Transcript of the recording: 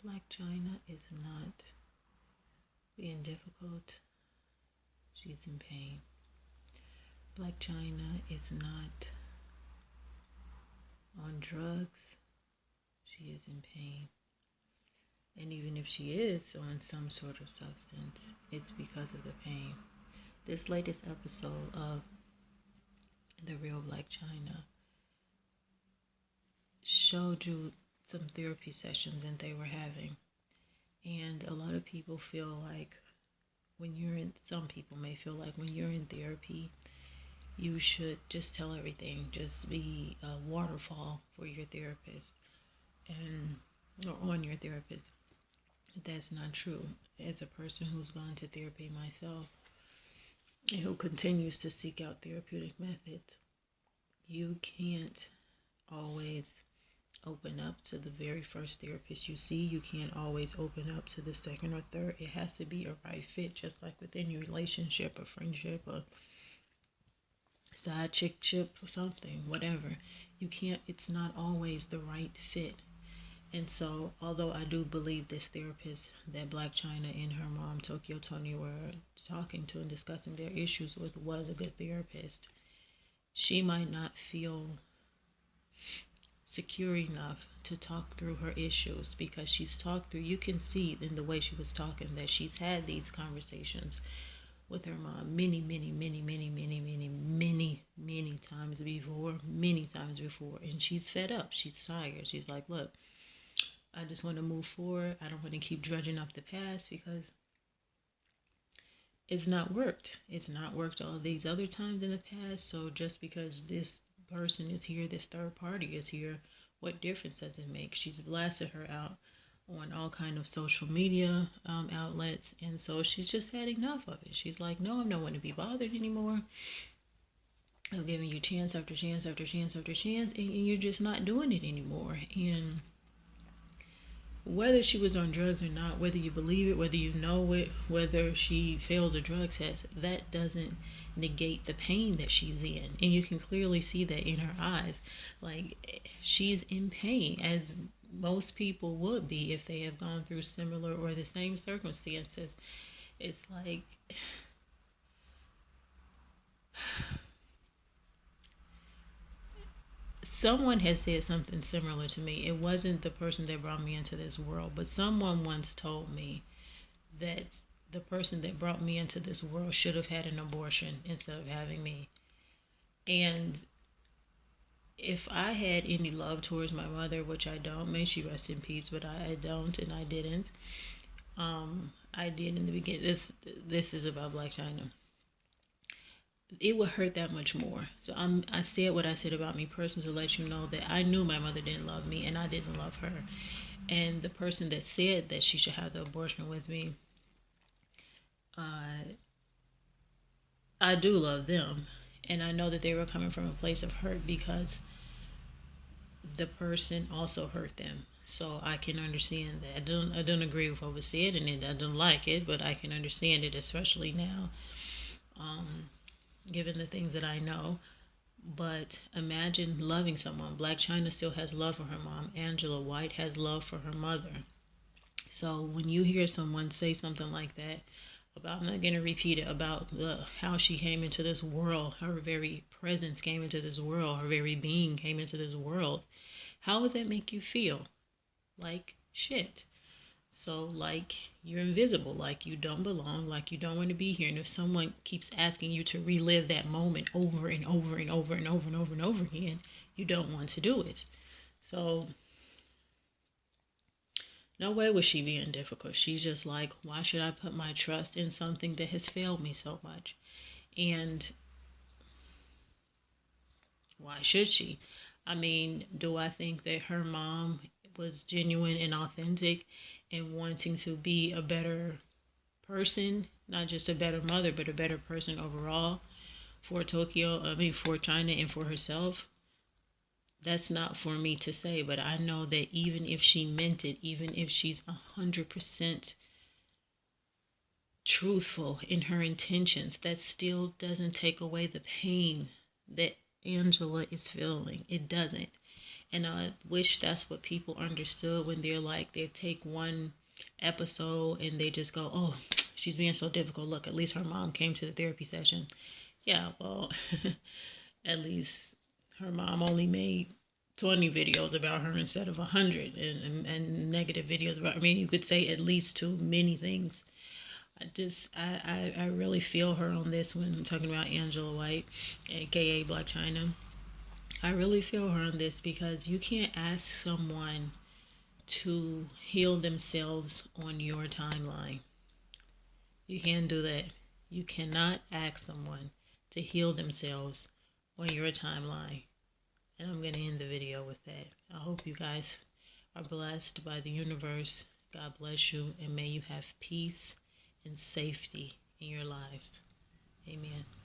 Blac Chyna is not being difficult. She's in pain. Blac Chyna is not on drugs. She is in pain. And even if she is on some sort of substance, it's because of the pain. This latest episode of The Real Blac Chyna showed you some therapy sessions that they were having. And a lot of people feel like some people may feel like when you're in therapy, you should just tell everything, just be a waterfall for your therapist or on your therapist. That's not true. As a person who's gone to therapy myself and who continues to seek out therapeutic methods, you can't always open up to the very first therapist you see. You can't always open up to the second or third. It has to be a right fit, just like within your relationship, a friendship, a side chickship or something, whatever. It's not always the right fit. And so, although I do believe this therapist that Blac Chyna and her mom, Tokyo Toni, were talking to and discussing their issues with was a good therapist, she might not feel secure enough to talk through her issues, because she's talked through, you can see in the way she was talking that she's had these conversations with her mom many times before, and she's fed up, she's tired, she's like, look, I just want to move forward. I don't want to keep drudging up the past because it's not worked. It's not worked all these other times in the past. So just because this person is here, this third party is here, what difference does it make? She's blasted her out on all kind of social media outlets, and so she's just had enough of it. She's like, no, I'm not going to be bothered anymore. I'm giving you chance after chance after chance after chance, and you're just not doing it anymore. And whether she was on drugs or not, whether you believe it, whether you know it, whether she failed a drug test, that doesn't negate the pain that she's in. And you can clearly see that in her eyes. Like, she's in pain, as most people would be if they have gone through similar or the same circumstances. It's like, someone has said something similar to me. It wasn't the person that brought me into this world, but someone once told me that the person that brought me into this world should have had an abortion instead of having me. And if I had any love towards my mother, which I don't, may she rest in peace, but I don't, and I didn't. I did in the beginning. This is about Blac Chyna. It would hurt that much more. So I said what I said about me personally to let you know that I knew my mother didn't love me and I didn't love her. And the person that said that she should have the abortion with me, I do love them. And I know that they were coming from a place of hurt because the person also hurt them. So I can understand that. I don't agree with what was said, and I don't like it, but I can understand it, especially now. Given the things that I know. But imagine loving someone. Blac Chyna still has love for her mom. Angela White has love for her mother. So when you hear someone say something like that about, I'm not going to repeat it, about how she came into this world, her very presence came into this world, her very being came into this world, how would that make you feel? Like shit. So, like, you're invisible, like you don't belong, like you don't want to be here. And if someone keeps asking you to relive that moment over and over and over and over and over and over again, you don't want to do it. So, no way was she being difficult. She's just like, why should I put my trust in something that has failed me so much? And why should she? I mean, do I think that her mom was genuine and authentic and wanting to be a better person, not just a better mother, but a better person overall for for Chyna and for herself? That's not for me to say, but I know that even if she meant it, even if she's 100% truthful in her intentions, that still doesn't take away the pain that Angela is feeling. It doesn't. And I wish that's what people understood when they're like, they take one episode and they just go, oh, she's being so difficult. Look, at least her mom came to the therapy session. Yeah, well, at least her mom only made 20 videos about her instead of 100, and negative videos about, I mean, you could say at least too many things. I really feel her on this when I'm talking about Angela White, aka Blac Chyna. I really feel her on this because you can't ask someone to heal themselves on your timeline. You can't do that. You cannot ask someone to heal themselves on your timeline. And I'm going to end the video with that. I hope you guys are blessed by the universe. God bless you, and may you have peace and safety in your lives. Amen.